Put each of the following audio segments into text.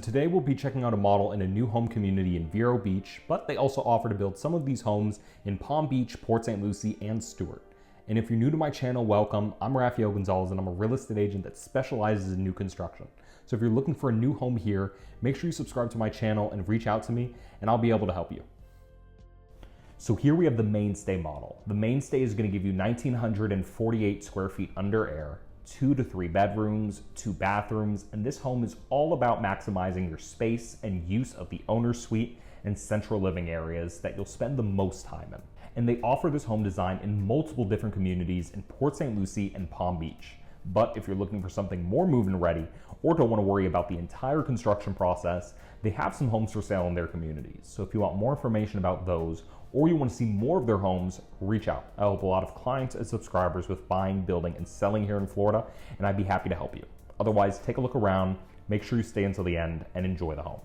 Today we'll be checking out a model in a new home community in Vero Beach, but they also offer to build some of these homes in Palm Beach, Port St. Lucie, and Stewart. And if you're new to my channel, welcome. I'm Raphael Gonzalez and I'm a real estate agent that specializes in new construction. So if you're looking for a new home here, make sure you subscribe to my channel and reach out to me and I'll be able to help you. So here we have the Mainstay model. The Mainstay is going to give you 1,948 square feet under air, 2 to 3 bedrooms, 2 bathrooms, and this home is all about maximizing your space and use of the owner's suite and central living areas that you'll spend the most time in. And they offer this home design in multiple different communities in Port St. Lucie and Palm Beach. But if you're looking for something more move-in ready or don't want to worry about the entire construction process, they have some homes for sale in their communities. So if you want more information about those or you want to see more of their homes, reach out. I help a lot of clients and subscribers with buying, building, and selling here in Florida, and I'd be happy to help you. Otherwise, take a look around, make sure you stay until the end, and enjoy the home.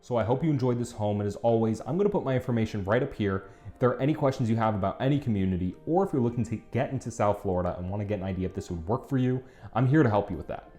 So I hope you enjoyed this home, and as always, I'm gonna put my information right up here. If there are any questions you have about any community, or if you're looking to get into South Florida and wanna get an idea if this would work for you, I'm here to help you with that.